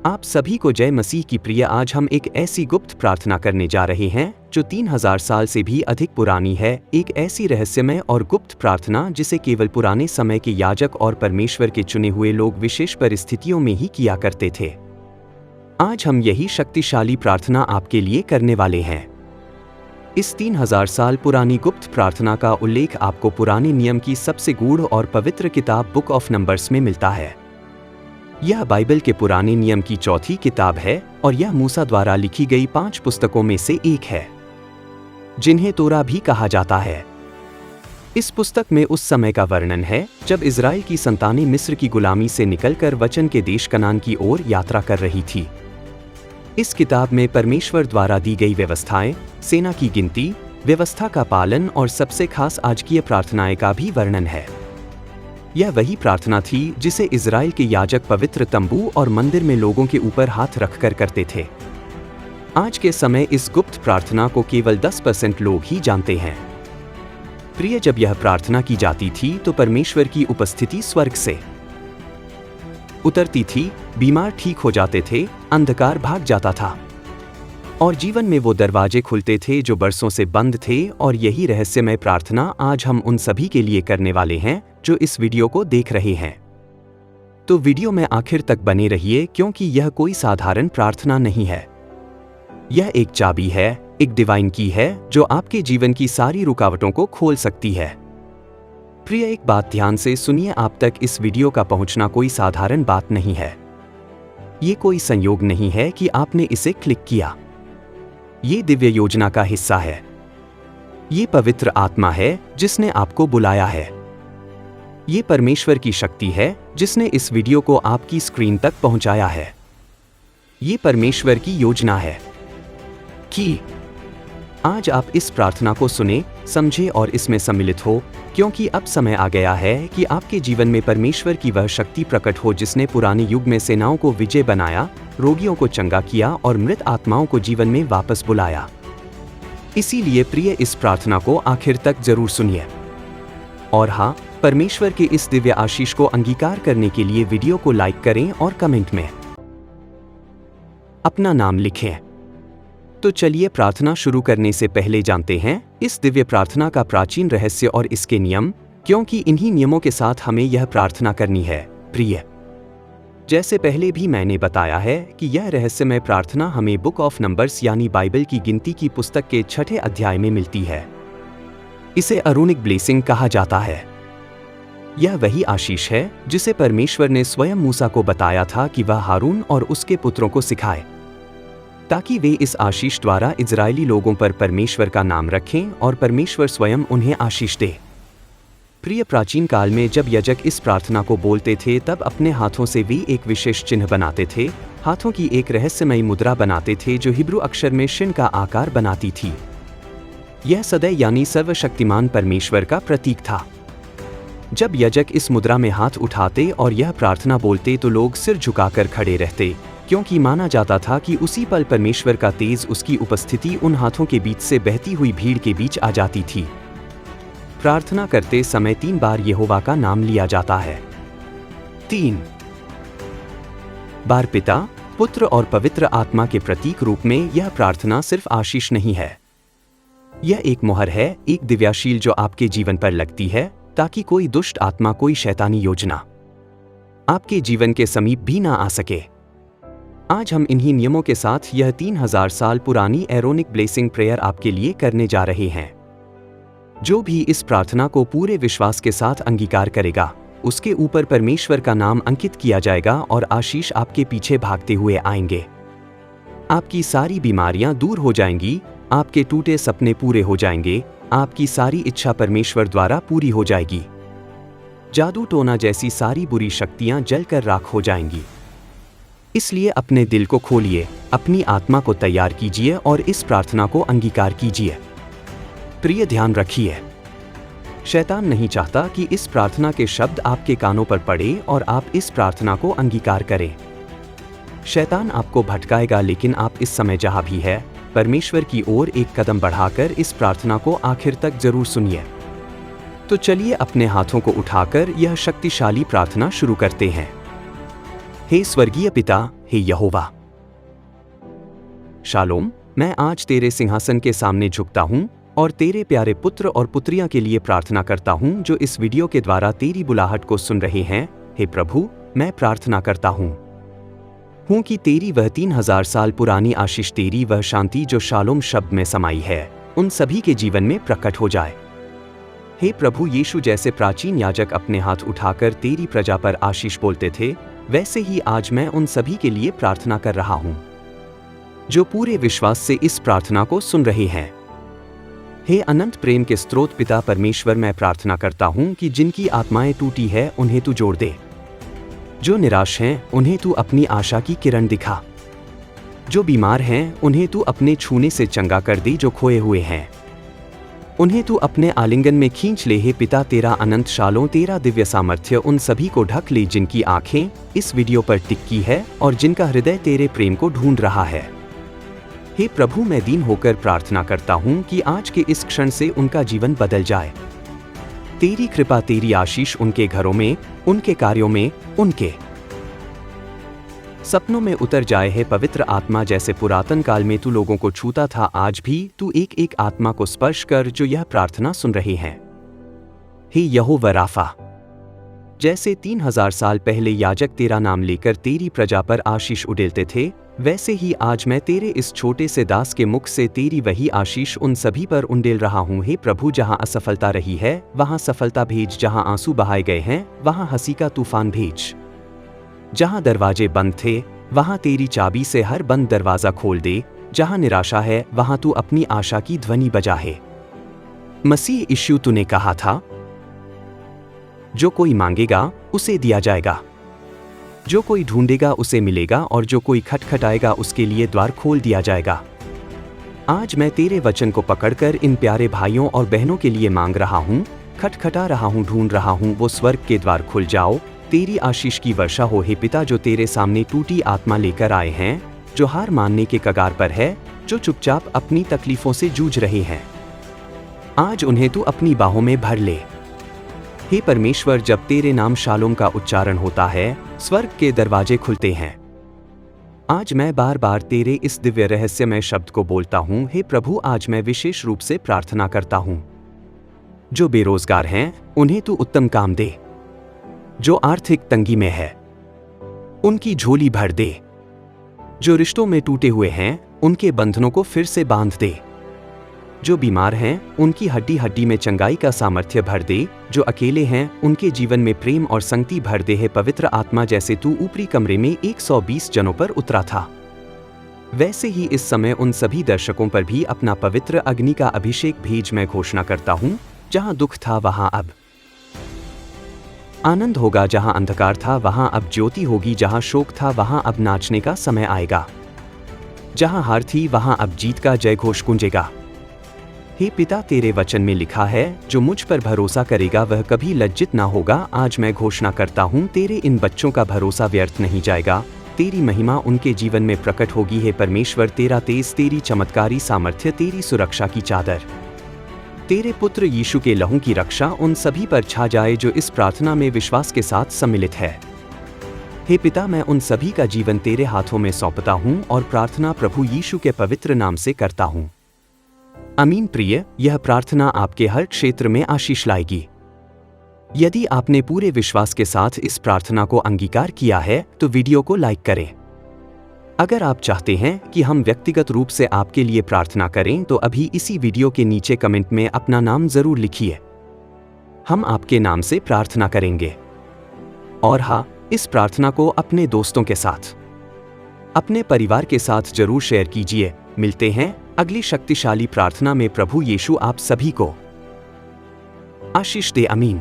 आप सभी को जय मसीह की प्रिय। आज हम एक ऐसी गुप्त प्रार्थना करने जा रहे हैं जो 3000 साल से भी अधिक पुरानी है। एक ऐसी रहस्यमय और गुप्त प्रार्थना जिसे केवल पुराने समय के याजक और परमेश्वर के चुने हुए लोग विशेष परिस्थितियों में ही किया करते थे। आज हम यही शक्तिशाली प्रार्थना आपके लिए करने वाले हैं। इस 3000 साल पुरानी गुप्त प्रार्थना का उल्लेख आपको पुराने नियम की सबसे गूढ़ और पवित्र किताब बुक ऑफ नंबर्स में मिलता है। यह बाइबल के पुराने नियम की चौथी किताब है और यह मूसा द्वारा लिखी गई 5 पुस्तकों में से एक है, जिन्हें तोरा भी कहा जाता है। इस पुस्तक में उस समय का वर्णन है जब इज़राइल की संतानें मिस्र की गुलामी से निकलकर वचन के देश कनान की ओर यात्रा कर रही थी। इस किताब में परमेश्वर द्वारा दी गई व्यवस्थाएं, सेना की गिनती, व्यवस्था का पालन और सबसे खास आजकीय प्रार्थनाएं का भी वर्णन है। यह वही प्रार्थना थी जिसे इज़राइल के याजक पवित्र तंबू और मंदिर में लोगों के ऊपर हाथ रखकर करते थे। आज के समय इस गुप्त प्रार्थना को केवल 10% लोग ही जानते हैं। प्रिय, जब यह प्रार्थना की जाती थी तो परमेश्वर की उपस्थिति स्वर्ग से उतरती थी, बीमार ठीक हो जाते थे, अंधकार भाग जाता था और जीवन में वो दरवाजे खुलते थे जो बरसों से बंद थे। और यही रहस्यमय प्रार्थना आज हम उन सभी के लिए करने वाले हैं जो इस वीडियो को देख रहे हैं। तो वीडियो में आखिर तक बने रहिए, क्योंकि यह कोई साधारण प्रार्थना नहीं है। यह एक चाबी है, एक डिवाइन की है जो आपके जीवन की सारी रुकावटों को खोल सकती है। प्रिय, एक बात ध्यान से सुनिए, आप तक इस वीडियो का पहुंचना कोई साधारण बात नहीं है। ये कोई संयोग नहीं है कि आपने इसे क्लिक किया। ये दिव्य योजना का हिस्सा है। ये पवित्र आत्मा है जिसने आपको बुलाया है। ये परमेश्वर की शक्ति है जिसने इस वीडियो को आपकी स्क्रीन तक पहुंचाया है। ये परमेश्वर की योजना है कि आज आप इस प्रार्थना को सुने, समझे और इसमें सम्मिलित हो, क्योंकि अब समय आ गया है कि आपके जीवन में परमेश्वर की वह शक्ति प्रकट हो जिसने पुराने युग में सेनाओं को विजय बनाया, रोगियों को चंगा किया और मृत आत्माओं को जीवन में वापस बुलाया। इसीलिए प्रिय, इस प्रार्थना को आखिर तक जरूर सुनिए। और हाँ, परमेश्वर के इस दिव्य आशीष को अंगीकार करने के लिए वीडियो को लाइक करें और कमेंट में अपना नाम लिखें। तो चलिए प्रार्थना शुरू करने से पहले जानते हैं इस दिव्य प्रार्थना का प्राचीन रहस्य और इसके नियम, क्योंकि इन्हीं नियमों के साथ हमें यह प्रार्थना करनी है। प्रिय, जैसे पहले भी मैंने बताया है कि यह रहस्यमय प्रार्थना हमें बुक ऑफ नंबर्स यानी बाइबल की गिनती की पुस्तक के 6ठे अध्याय में मिलती है। इसे अरूनिक ब्लेसिंग कहा जाता है। यह वही आशीष है जिसे परमेश्वर ने स्वयं मूसा को बताया था कि वह हारून और उसके पुत्रों को सिखाए, ताकि वे इस आशीष द्वारा इजरायली लोगों पर परमेश्वर का नाम रखें और परमेश्वर स्वयं उन्हें आशीष दे। प्रिय, प्राचीन काल में जब याजक इस प्रार्थना को बोलते थे तब अपने हाथों से वे एक विशेष चिन्ह बनाते थे। हाथों की एक रहस्यमयी मुद्रा बनाते थे जो हिब्रू अक्षर में शिन का आकार बनाती थी। यह सदैव यानी सर्वशक्तिमान परमेश्वर का प्रतीक था। जब याजक इस मुद्रा में हाथ उठाते और यह प्रार्थना बोलते तो लोग सिर झुकाकर खड़े रहते, क्योंकि माना जाता था कि उसी पल परमेश्वर का तेज, उसकी उपस्थिति उन हाथों के बीच से बहती हुई भीड़ के बीच आ जाती थी। प्रार्थना करते समय 3 बार यहोवा का नाम लिया जाता है। 3 बार पिता, पुत्र और पवित्र आत्मा के प्रतीक रूप में यह प्रार्थना सिर्फ आशीष नहीं है, यह एक मोहर है, एक दिव्याशील जो आपके जीवन पर लगती है, ताकि कोई दुष्ट आत्मा, कोई शैतानी योजना आपके जीवन के समीप भी ना आ सके। आज हम इन्हीं नियमों के साथ यह 3000 साल पुरानी एरोनिक ब्लेसिंग प्रेयर आपके लिए करने जा रहे हैं। जो भी इस प्रार्थना को पूरे विश्वास के साथ अंगीकार करेगा, उसके ऊपर परमेश्वर का नाम अंकित किया जाएगा और आशीष आपके पीछे भागते हुए आएंगे। आपकी सारी बीमारियां दूर हो जाएंगी, आपके टूटे सपने पूरे हो जाएंगे, आपकी सारी इच्छा परमेश्वर द्वारा पूरी हो जाएगी। जादू टोना जैसी सारी बुरी शक्तियां जलकर राख हो जाएंगी। इसलिए अपने दिल को खोलिए, अपनी आत्मा को तैयार कीजिए और इस प्रार्थना को अंगीकार कीजिए। प्रिय, ध्यान रखिए, शैतान नहीं चाहता कि इस प्रार्थना के शब्द आपके कानों पर पड़े और आप इस प्रार्थना को अंगीकार करें। शैतान आपको भटकाएगा, लेकिन आप इस समय जहां भी है, परमेश्वर की ओर एक कदम बढ़ाकर इस प्रार्थना को आखिर तक जरूर सुनिए। तो चलिए अपने हाथों को उठाकर यह शक्तिशाली प्रार्थना शुरू करते हैं। हे स्वर्गीय पिता, हे यहोवा। शालोम, मैं आज तेरे सिंहासन के सामने झुकता हूँ और तेरे प्यारे पुत्र और पुत्रियां के लिए प्रार्थना करता हूँ जो इस वीडियो के द्वारा तेरी बुलाहट को सुन रहे हैं। हे प्रभु, मैं प्रार्थना करता हूँ कि तेरी वह 3000 साल पुरानी आशीष, तेरी वह शांति जो शालोम शब्द में समाई है, उन सभी के जीवन में प्रकट हो जाए। हे प्रभु यीशु, जैसे प्राचीन याजक अपने हाथ उठाकर तेरी प्रजा पर आशीष बोलते थे, वैसे ही आज मैं उन सभी के लिए प्रार्थना कर रहा हूँ जो पूरे विश्वास से इस प्रार्थना को सुन रहे हैं। हे अनंत प्रेम के स्रोत पिता परमेश्वर, मैं प्रार्थना करता हूँ कि जिनकी आत्माएं टूटी है उन्हें तू जोड़ दे, जो निराश हैं उन्हें तू अपनी आशा की किरण दिखा, जो बीमार हैं उन्हें तू अपने छूने से चंगा कर दे, जो खोए हुए हैं उन्हें तू अपने आलिंगन में खींच ले। हे पिता, तेरा अनंत शालों, तेरा दिव्य सामर्थ्य उन सभी को ढक ले जिनकी आंखें इस वीडियो पर टिकी है और जिनका हृदय तेरे प्रेम को ढूंढ रहा है। हे प्रभु, मैं दीन होकर प्रार्थना करता हूँ कि आज के इस क्षण से उनका जीवन बदल जाए। तेरी कृपा, तेरी आशीष उनके घरों में, उनके कार्यों में, उनके सपनों में उतर जाए। है पवित्र आत्मा, जैसे पुरातन काल में तू लोगों को छूता था, आज भी तू एक एक आत्मा को स्पर्श कर जो यह प्रार्थना सुन रहे हैं। हे यहोवा राफा, जैसे 3000 साल पहले याजक तेरा नाम लेकर तेरी प्रजा पर आशीष उड़ेलते थे, वैसे ही आज मैं तेरे इस छोटे से दास के मुख से तेरी वही आशीष उन सभी पर उंडेल रहा हूँ। हे प्रभु, जहाँ असफलता रही है वहाँ सफलता भेज, जहाँ आंसू बहाए गए हैं वहाँ हंसी का तूफान भेज, जहाँ दरवाजे बंद थे वहाँ तेरी चाबी से हर बंद दरवाजा खोल दे, जहाँ निराशा है वहाँ तू अपनी आशा की ध्वनि बजा है। मसीह यीशु, तूने कहा था, जो कोई मांगेगा उसे दिया जाएगा, जो कोई ढूंढेगा उसे मिलेगा और जो कोई खटखटाएगा उसके लिए द्वार खोल दिया जाएगा। आज मैं तेरे वचन को पकड़कर इन प्यारे भाइयों और बहनों के लिए मांग रहा हूँ, खटखटा रहा हूँ, ढूंढ रहा हूँ, वो स्वर्ग के द्वार खुल जाओ, तेरी आशीष की वर्षा हो। हे पिता, जो तेरे सामने टूटी आत्मा लेकर आए हैं, जो हार मानने के कगार पर है, जो चुपचाप अपनी तकलीफों से जूझ रहे हैं, आज उन्हें तू अपनी बाहों में भर ले। हे परमेश्वर, जब तेरे नाम शालोम का उच्चारण होता है, स्वर्ग के दरवाजे खुलते हैं। आज मैं बार बार तेरे इस दिव्य रहस्यमय शब्द को बोलता हूँ। हे प्रभु, आज मैं विशेष रूप से प्रार्थना करता हूँ, जो बेरोजगार हैं उन्हें तू उत्तम काम दे, जो आर्थिक तंगी में है उनकी झोली भर दे, जो रिश्तों में टूटे हुए हैं उनके बंधनों को फिर से बांध दे, जो बीमार हैं उनकी हड्डी हड्डी में चंगाई का सामर्थ्य भर दे, जो अकेले हैं उनके जीवन में प्रेम और संगति भर दे। है पवित्र आत्मा, जैसे तू ऊपरी कमरे में 120 जनों पर उतरा था, वैसे ही इस समय उन सभी दर्शकों पर भी अपना पवित्र अग्नि का अभिषेक भेज। मैं घोषणा करता हूँ, जहाँ दुख था वहाँ अब आनंद होगा, जहाँ अंधकार था वहाँ अब ज्योति होगी, जहाँ शोक था वहाँ अब नाचने का समय आएगा, जहाँ हार थी वहाँ अब जीत का जय घोष गूंजेगा। हे पिता, तेरे वचन में लिखा है, जो मुझ पर भरोसा करेगा वह कभी लज्जित ना होगा। आज मैं घोषणा करता हूँ, तेरे इन बच्चों का भरोसा व्यर्थ नहीं जाएगा, तेरी महिमा उनके जीवन में प्रकट होगी। हे परमेश्वर, तेरा तेज, तेरी चमत्कारी सामर्थ्य, तेरी सुरक्षा की चादर, तेरे पुत्र यीशु के लहू की रक्षा उन सभी पर छा जाए जो इस प्रार्थना में विश्वास के साथ सम्मिलित है। हे पिता, मैं उन सभी का जीवन तेरे हाथों में सौंपता हूँ और प्रार्थना प्रभु यीशु के पवित्र नाम से करता हूँ। आमीन। प्रिय, यह प्रार्थना आपके हर क्षेत्र में आशीष लाएगी। यदि आपने पूरे विश्वास के साथ इस प्रार्थना को अंगीकार किया है तो वीडियो को लाइक करें। अगर आप चाहते हैं कि हम व्यक्तिगत रूप से आपके लिए प्रार्थना करें तो अभी इसी वीडियो के नीचे कमेंट में अपना नाम जरूर लिखिए, हम आपके नाम से प्रार्थना करेंगे। और हाँ, इस प्रार्थना को अपने दोस्तों के साथ, अपने परिवार के साथ जरूर शेयर कीजिए। मिलते हैं अगली शक्तिशाली प्रार्थना में। प्रभु यीशु आप सभी को आशीष दे। आमीन।